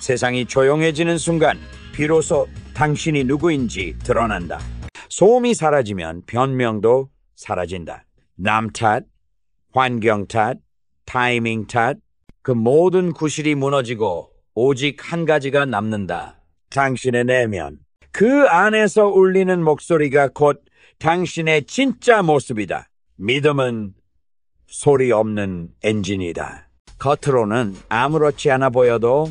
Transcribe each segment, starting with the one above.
세상이 조용해지는 순간 비로소 당신이 누구인지 드러난다. 소음이 사라지면 변명도 사라진다. 남 탓, 환경 탓, 타이밍 탓, 그 모든 구실이 무너지고 오직 한 가지가 남는다. 당신의 내면. 그 안에서 울리는 목소리가 곧 당신의 진짜 모습이다. 믿음은 소리 없는 엔진이다. 겉으로는 아무렇지 않아 보여도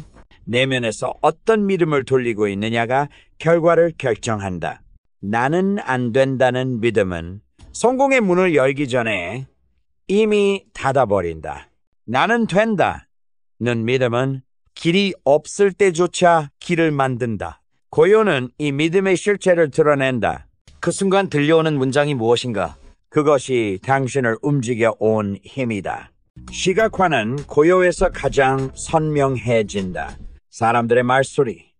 내면에서 어떤 믿음을 돌리고 있느냐가 결과를 결정한다. 나는 안 된다는 믿음은 성공의 문을 열기 전에 이미 닫아버린다. 나는 된다는 믿음은 길이 없을 때조차 길을 만든다. 고요는 이 믿음의 실체를 드러낸다. 그 순간 들려오는 문장이 무엇인가? 그것이 당신을 움직여 온 힘이다. 시각화는 고요에서 가장 선명해진다. 사람들의 말소리,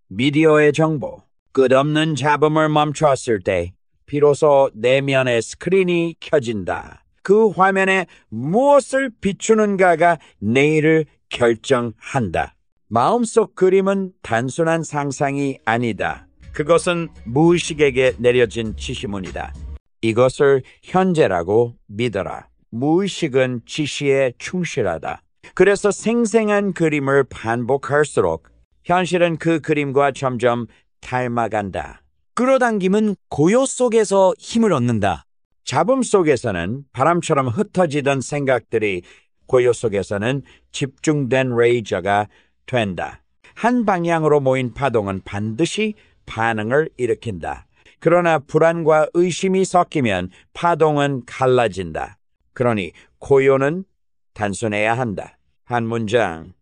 미디어의 정보, 끝없는 잡음을 멈췄을 때 비로소 내면의 스크린이 켜진다. 그 화면에 무엇을 비추는가가 내일을 결정한다. 마음속 그림은 단순한 상상이 아니다. 그것은 무의식에게 내려진 지시문이다. 이것을 현재라고 믿어라. 무의식은 지시에 충실하다. 그래서 생생한 그림을 반복할수록 현실은 그 그림과 점점 닮아간다. 끌어당김은 고요 속에서 힘을 얻는다. 잡음 속에서는 바람처럼 흩어지던 생각들이 고요 속에서는 집중된 레이저가 된다. 한 방향으로 모인 파동은 반드시 반응을 일으킨다. 그러나 불안과 의심이 섞이면 파동은 갈라진다. 그러니 고요는 단순해야 한다. 한 문장,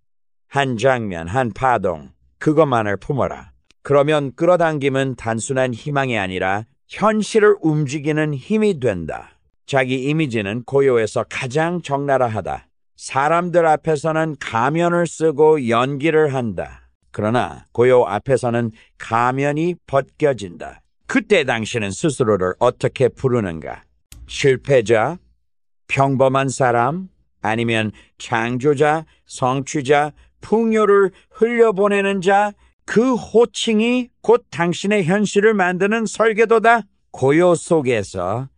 한 장면, 한 파동, 그것만을 품어라. 그러면 끌어당김은 단순한 희망이 아니라 현실을 움직이는 힘이 된다. 자기 이미지는 고요에서 가장 적나라하다. 사람들 앞에서는 가면을 쓰고 연기를 한다. 그러나 고요 앞에서는 가면이 벗겨진다. 그때 당신은 스스로를 어떻게 부르는가? 실패자? 평범한 사람? 아니면 창조자, 성취자, 풍요를 흘려보내는 자? 그 호칭이 곧 당신의 현실을 만드는 설계도다. 고요 속에서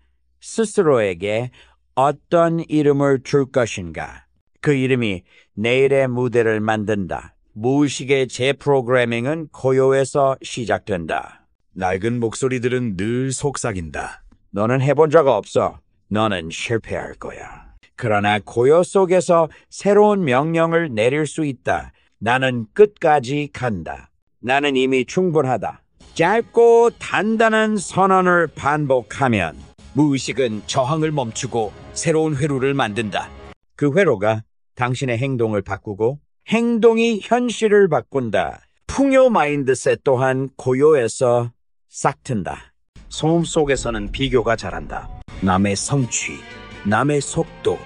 스스로에게 어떤 이름을 줄 것인가? 그 이름이 내일의 무대를 만든다. 무의식의 재프로그래밍은 고요에서 시작된다. 낡은 목소리들은 늘 속삭인다. 너는 해본 적 없어. 너는 실패할 거야. 그러나 고요 속에서 새로운 명령을 내릴 수 있다. 나는 끝까지 간다. 나는 이미 충분하다. 짧고 단단한 선언을 반복하면 무의식은 저항을 멈추고 새로운 회로를 만든다. 그 회로가 당신의 행동을 바꾸고 행동이 현실을 바꾼다. 풍요 마인드셋 또한 고요에서 싹튼다. 소음 속에서는 비교가 자란다. 남의 성취, 남의 속도,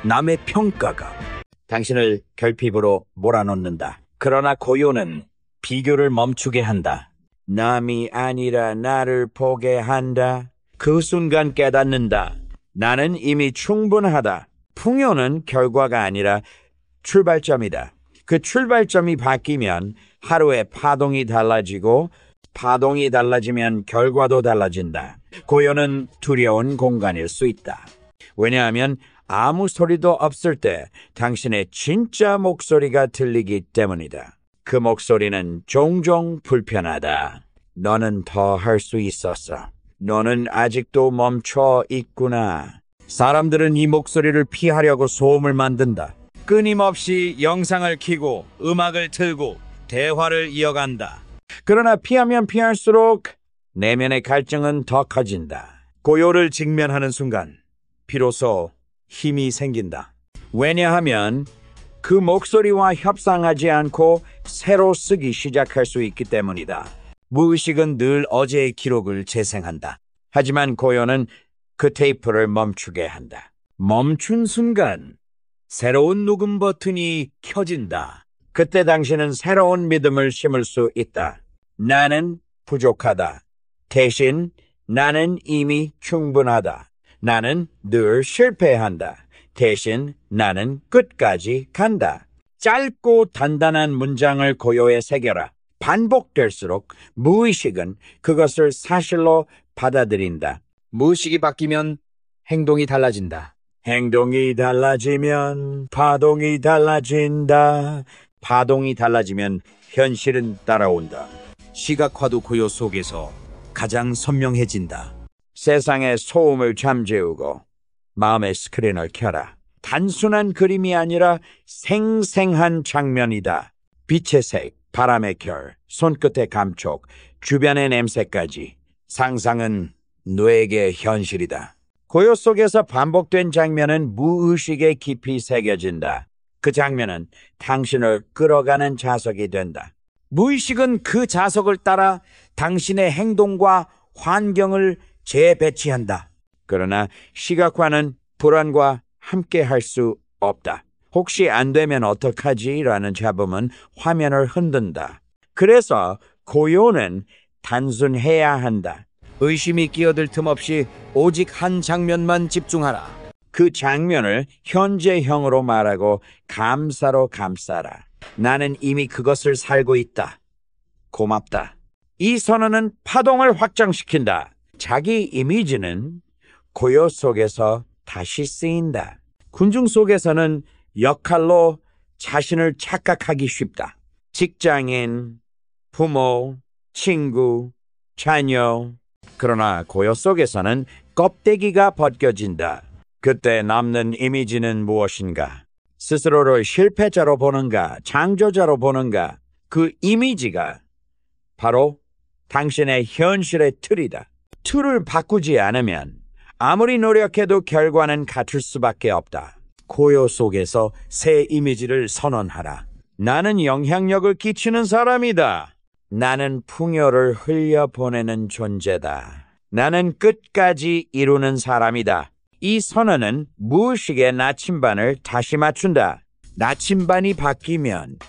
남의 평가가 당신을 결핍으로 몰아넣는다. 그러나 고요는 비교를 멈추게 한다. 남이 아니라 나를 보게 한다. 그 순간 깨닫는다. 나는 이미 충분하다. 풍요는 결과가 아니라 출발점이다. 그 출발점이 바뀌면 하루의 파동이 달라지고 파동이 달라지면 결과도 달라진다. 고요는 두려운 공간일 수 있다. 왜냐하면 아무 소리도 없을 때 당신의 진짜 목소리가 들리기 때문이다. 그 목소리는 종종 불편하다. 너는 더 할 수 있었어. 너는 아직도 멈춰 있구나. 사람들은 이 목소리를 피하려고 소음을 만든다. 끊임없이 영상을 켜고 음악을 틀고 대화를 이어간다. 그러나 피하면 피할수록 내면의 갈증은 더 커진다. 고요를 직면하는 순간 비로소 힘이 생긴다. 왜냐하면 그 목소리와 협상하지 않고 새로 쓰기 시작할 수 있기 때문이다. 무의식은 늘 어제의 기록을 재생한다. 하지만 고요는 그 테이프를 멈추게 한다. 멈춘 순간 새로운 녹음 버튼이 켜진다. 그때 당신은 새로운 믿음을 심을 수 있다. 나는 부족하다. 대신 나는 이미 충분하다. 나는 늘 실패한다. 대신 나는 끝까지 간다. 짧고 단단한 문장을 고요에 새겨라. 반복될수록 무의식은 그것을 사실로 받아들인다. 무의식이 바뀌면 행동이 달라진다. 행동이 달라지면 파동이 달라진다. 파동이 달라지면 현실은 따라온다. 시각화도 고요 속에서 가장 선명해진다. 세상의 소음을 잠재우고 마음의 스크린을 켜라. 단순한 그림이 아니라 생생한 장면이다. 빛의 색, 바람의 결, 손끝의 감촉, 주변의 냄새까지. 상상은 뇌의 현실이다. 고요 속에서 반복된 장면은 무의식에 깊이 새겨진다. 그 장면은 당신을 끌어가는 자석이 된다. 무의식은 그 자석을 따라 당신의 행동과 환경을 재배치한다. 그러나 시각화는 불안과 함께 할 수 없다. 혹시 안 되면 어떡하지? 라는 잡음은 화면을 흔든다. 그래서 고요는 단순해야 한다. 의심이 끼어들 틈 없이 오직 한 장면만 집중하라. 그 장면을 현재형으로 말하고 감사로 감싸라. 나는 이미 그것을 살고 있다. 고맙다. 이 선언은 파동을 확장시킨다. 자기 이미지는 고요 속에서 다시 쓰인다. 군중 속에서는 역할로 자신을 착각하기 쉽다. 직장인, 부모, 친구, 자녀. 그러나 고요 속에서는 껍데기가 벗겨진다. 그때 남는 이미지는 무엇인가? 스스로를 실패자로 보는가? 창조자로 보는가? 그 이미지가 바로 당신의 현실의 틀이다. 틀을 바꾸지 않으면 아무리 노력해도 결과는 같을 수밖에 없다. 고요 속에서 새 이미지를 선언하라. 나는 영향력을 끼치는 사람이다. 나는 풍요를 흘려보내는 존재다. 나는 끝까지 이루는 사람이다. 이 선언은 무의식의 나침반을 다시 맞춘다. 나침반이 바뀌면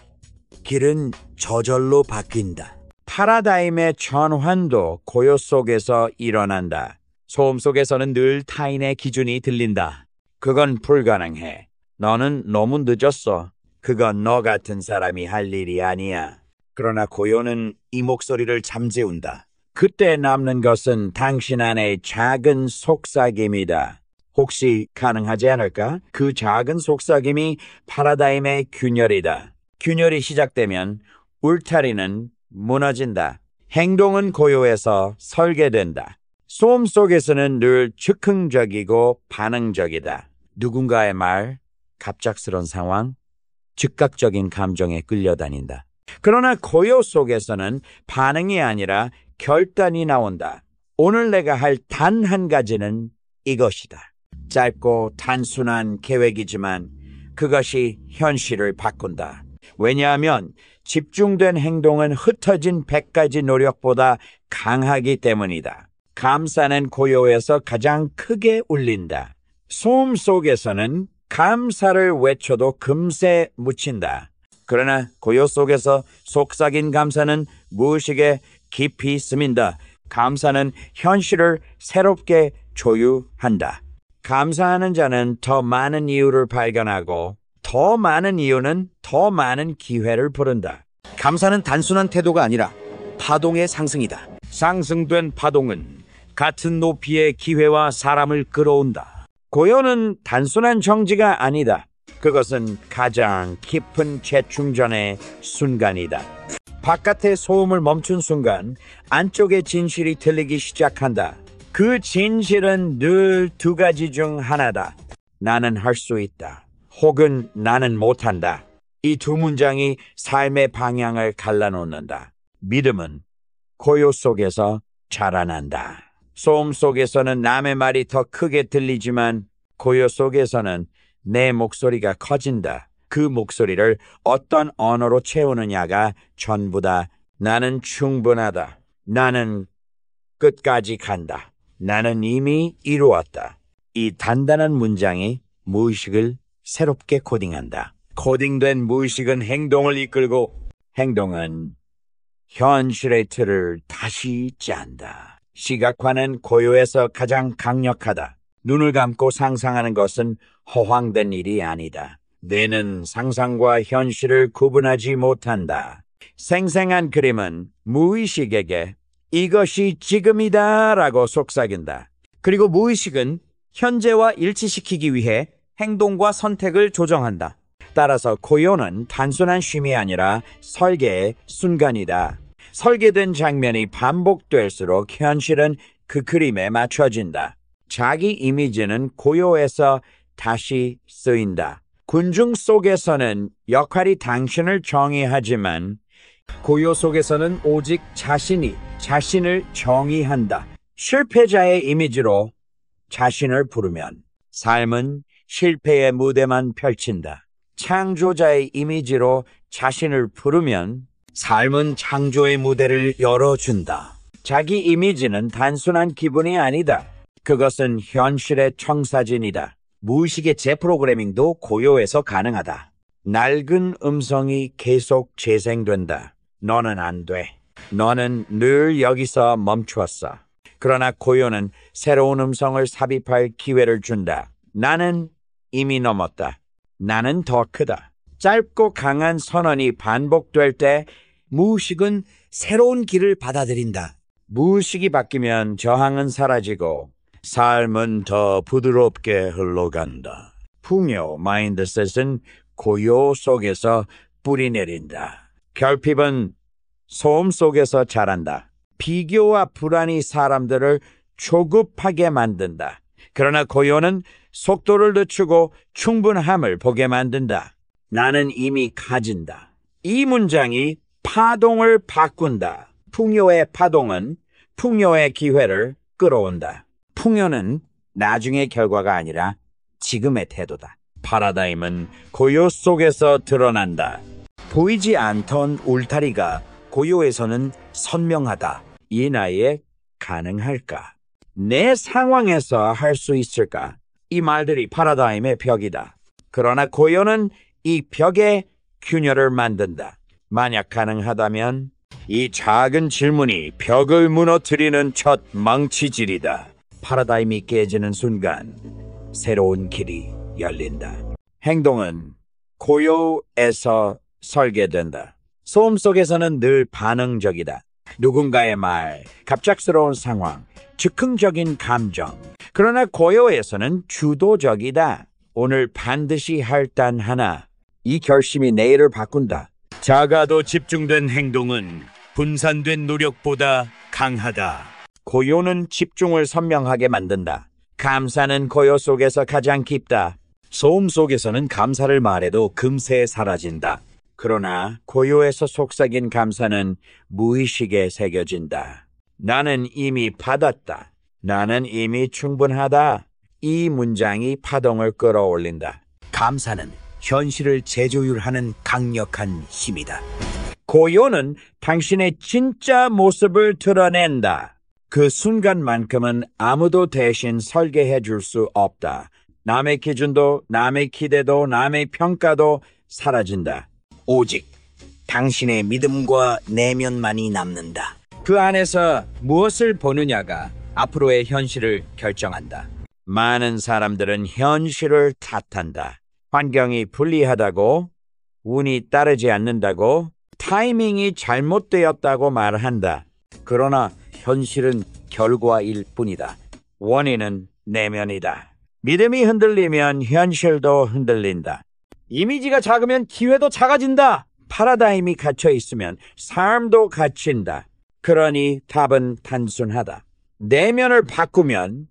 길은 저절로 바뀐다. 파라다임의 전환도 고요 속에서 일어난다. 소음 속에서는 늘 타인의 기준이 들린다. 그건 불가능해. 너는 너무 늦었어. 그건 너 같은 사람이 할 일이 아니야. 그러나 고요는 이 목소리를 잠재운다. 그때 남는 것은 당신 안의 작은 속삭임이다. 혹시 가능하지 않을까? 그 작은 속삭임이 파라다임의 균열이다. 균열이 시작되면 울타리는 무너진다. 행동은 고요에서 설계된다. 소음 속에서는 늘 즉흥적이고 반응적이다. 누군가의 말, 갑작스런 상황, 즉각적인 감정에 끌려다닌다. 그러나 고요 속에서는 반응이 아니라 결단이 나온다. 오늘 내가 할 단 한 가지는 이것이다. 짧고 단순한 계획이지만 그것이 현실을 바꾼다. 왜냐하면 집중된 행동은 흩어진 100가지 노력보다 강하기 때문이다. 감사는 고요에서 가장 크게 울린다. 소음 속에서는 감사를 외쳐도 금세 묻힌다. 그러나 고요 속에서 속삭인 감사는 무의식에 깊이 스민다. 감사는 현실을 새롭게 조율한다. 감사하는 자는 더 많은 이유를 발견하고 더 많은 이유는 더 많은 기회를 부른다. 감사는 단순한 태도가 아니라 파동의 상승이다. 상승된 파동은 같은 높이의 기회와 사람을 끌어온다. 고요는 단순한 정지가 아니다. 그것은 가장 깊은 재충전의 순간이다. 바깥의 소음을 멈춘 순간 안쪽의 진실이 들리기 시작한다. 그 진실은 늘 두 가지 중 하나다. 나는 할 수 있다. 혹은 나는 못한다. 이 두 문장이 삶의 방향을 갈라놓는다. 믿음은 고요 속에서 자라난다. 소음 속에서는 남의 말이 더 크게 들리지만 고요 속에서는 내 목소리가 커진다. 그 목소리를 어떤 언어로 채우느냐가 전부다. 나는 충분하다. 나는 끝까지 간다. 나는 이미 이루었다. 이 단단한 문장이 무의식을 새롭게 코딩한다. 코딩된 무의식은 행동을 이끌고 행동은 현실의 틀을 다시 짠다. 시각화는 고요에서 가장 강력하다. 눈을 감고 상상하는 것은 허황된 일이 아니다. 뇌는 상상과 현실을 구분하지 못한다. 생생한 그림은 무의식에게 이것이 지금이다라고 속삭인다. 그리고 무의식은 현재와 일치시키기 위해 행동과 선택을 조정한다. 따라서 고요는 단순한 쉼이 아니라 설계의 순간이다. 설계된 장면이 반복될수록 현실은 그 그림에 맞춰진다. 자기 이미지는 고요에서 다시 쓰인다. 군중 속에서는 역할이 당신을 정의하지만 고요 속에서는 오직 자신이 자신을 정의한다. 실패자의 이미지로 자신을 부르면 삶은 실패의 무대만 펼친다. 창조자의 이미지로 자신을 부르면 삶은 창조의 무대를 열어준다. 자기 이미지는 단순한 기분이 아니다. 그것은 현실의 청사진이다. 무의식의 재프로그래밍도 고요에서 가능하다. 낡은 음성이 계속 재생된다. 너는 안 돼. 너는 늘 여기서 멈추었어. 그러나 고요는 새로운 음성을 삽입할 기회를 준다. 나는 이미 넘었다. 나는 더 크다. 짧고 강한 선언이 반복될 때 무의식은 새로운 길을 받아들인다. 무의식이 바뀌면 저항은 사라지고 삶은 더 부드럽게 흘러간다. 풍요 마인드셋은 고요 속에서 뿌리 내린다. 결핍은 소음 속에서 자란다. 비교와 불안이 사람들을 조급하게 만든다. 그러나 고요는 속도를 늦추고 충분함을 보게 만든다. 나는 이미 가진다. 이 문장이 파동을 바꾼다. 풍요의 파동은 풍요의 기회를 끌어온다. 풍요는 나중의 결과가 아니라 지금의 태도다. 파라다임은 고요 속에서 드러난다. 보이지 않던 울타리가 고요에서는 선명하다. 이 나이에 가능할까? 내 상황에서 할 수 있을까? 이 말들이 파라다임의 벽이다. 그러나 고요는 이 벽에 균열을 만든다. 만약 가능하다면 이 작은 질문이 벽을 무너뜨리는 첫 망치질이다. 파라다임이 깨지는 순간 새로운 길이 열린다. 행동은 고요에서 설계된다. 소음 속에서는 늘 반응적이다. 누군가의 말, 갑작스러운 상황, 즉흥적인 감정. 그러나 고요에서는 주도적이다. 오늘 반드시 할 단 하나. 이 결심이 내일을 바꾼다. 작아도 집중된 행동은 분산된 노력보다 강하다. 고요는 집중을 선명하게 만든다. 감사는 고요 속에서 가장 깊다. 소음 속에서는 감사를 말해도 금세 사라진다. 그러나 고요에서 속삭인 감사는 무의식에 새겨진다. 나는 이미 받았다. 나는 이미 충분하다. 이 문장이 파동을 끌어올린다. 감사는 현실을 재조율하는 강력한 힘이다. 고요는 당신의 진짜 모습을 드러낸다. 그 순간만큼은 아무도 대신 설계해 줄 수 없다. 남의 기준도, 남의 기대도, 남의 평가도 사라진다. 오직 당신의 믿음과 내면만이 남는다. 그 안에서 무엇을 보느냐가 앞으로의 현실을 결정한다. 많은 사람들은 현실을 탓한다. 환경이 불리하다고, 운이 따르지 않는다고, 타이밍이 잘못되었다고 말한다. 그러나 현실은 결과일 뿐이다. 원인은 내면이다. 믿음이 흔들리면 현실도 흔들린다. 이미지가 작으면 기회도 작아진다. 파라다임이 갇혀 있으면 삶도 갇힌다. 그러니 답은 단순하다. 내면을 바꾸면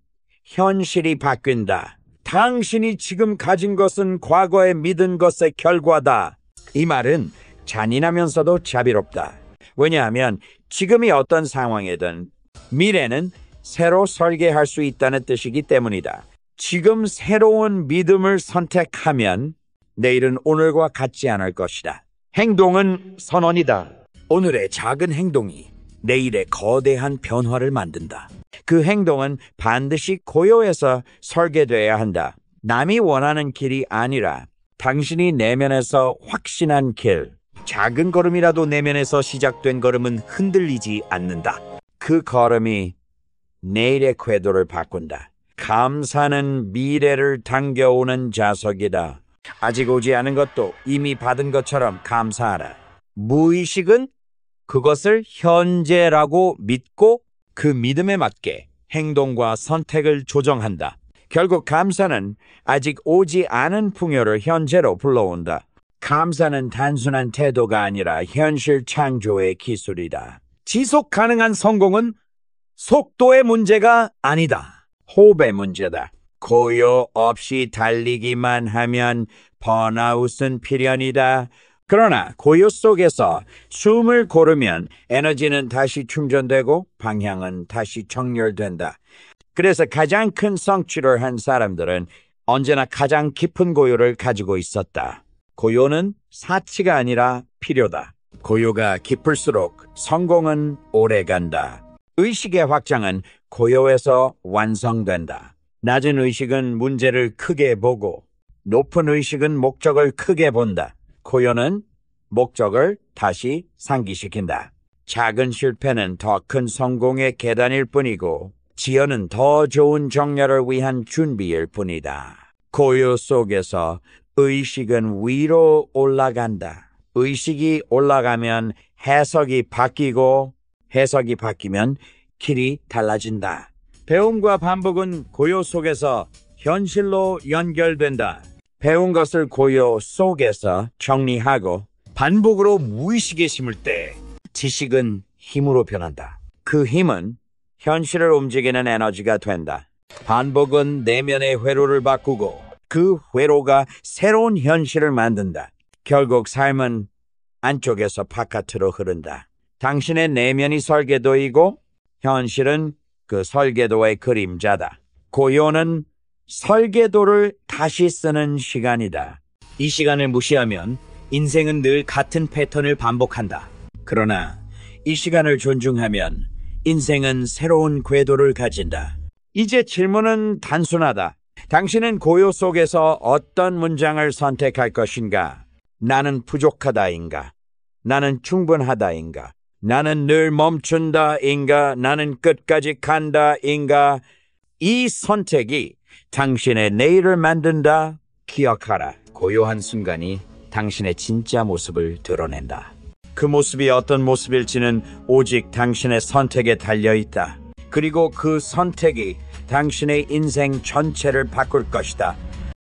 현실이 바뀐다. 당신이 지금 가진 것은 과거에 믿은 것의 결과다. 이 말은 잔인하면서도 자비롭다. 왜냐하면 지금이 어떤 상황이든 미래는 새로 설계할 수 있다는 뜻이기 때문이다. 지금 새로운 믿음을 선택하면 내일은 오늘과 같지 않을 것이다. 행동은 선언이다. 오늘의 작은 행동이 내일의 거대한 변화를 만든다. 그 행동은 반드시 고요에서 설계돼야 한다. 남이 원하는 길이 아니라 당신이 내면에서 확신한 길. 작은 걸음이라도 내면에서 시작된 걸음은 흔들리지 않는다. 그 걸음이 내일의 궤도를 바꾼다. 감사는 미래를 당겨오는 자석이다. 아직 오지 않은 것도 이미 받은 것처럼 감사하라. 무의식은 그것을 현재라고 믿고 그 믿음에 맞게 행동과 선택을 조정한다. 결국 감사는 아직 오지 않은 풍요를 현재로 불러온다. 감사는 단순한 태도가 아니라 현실 창조의 기술이다. 지속 가능한 성공은 속도의 문제가 아니다. 호흡의 문제다. 고요 없이 달리기만 하면 번아웃은 필연이다. 그러나 고요 속에서 숨을 고르면 에너지는 다시 충전되고 방향은 다시 정렬된다. 그래서 가장 큰 성취를 한 사람들은 언제나 가장 깊은 고요를 가지고 있었다. 고요는 사치가 아니라 필요다. 고요가 깊을수록 성공은 오래간다. 의식의 확장은 고요에서 완성된다. 낮은 의식은 문제를 크게 보고 높은 의식은 목적을 크게 본다. 고요는 목적을 다시 상기시킨다. 작은 실패는 더 큰 성공의 계단일 뿐이고 지연은 더 좋은 정렬을 위한 준비일 뿐이다. 고요 속에서 의식은 위로 올라간다. 의식이 올라가면 해석이 바뀌고 해석이 바뀌면 길이 달라진다. 배움과 반복은 고요 속에서 현실로 연결된다. 배운 것을 고요 속에서 정리하고 반복으로 무의식에 심을 때 지식은 힘으로 변한다. 그 힘은 현실을 움직이는 에너지가 된다. 반복은 내면의 회로를 바꾸고 그 회로가 새로운 현실을 만든다. 결국 삶은 안쪽에서 바깥으로 흐른다. 당신의 내면이 설계도이고 현실은 그 설계도의 그림자다. 고요는 설계도를 다시 쓰는 시간이다. 이 시간을 무시하면 인생은 늘 같은 패턴을 반복한다. 그러나 이 시간을 존중하면 인생은 새로운 궤도를 가진다. 이제 질문은 단순하다. 당신은 고요 속에서 어떤 문장을 선택할 것인가? 나는 부족하다인가? 나는 충분하다인가? 나는 늘 멈춘다인가? 나는 끝까지 간다인가? 이 선택이 당신의 내일을 만든다. 기억하라. 고요한 순간이 당신의 진짜 모습을 드러낸다. 그 모습이 어떤 모습일지는 오직 당신의 선택에 달려있다. 그리고 그 선택이 당신의 인생 전체를 바꿀 것이다.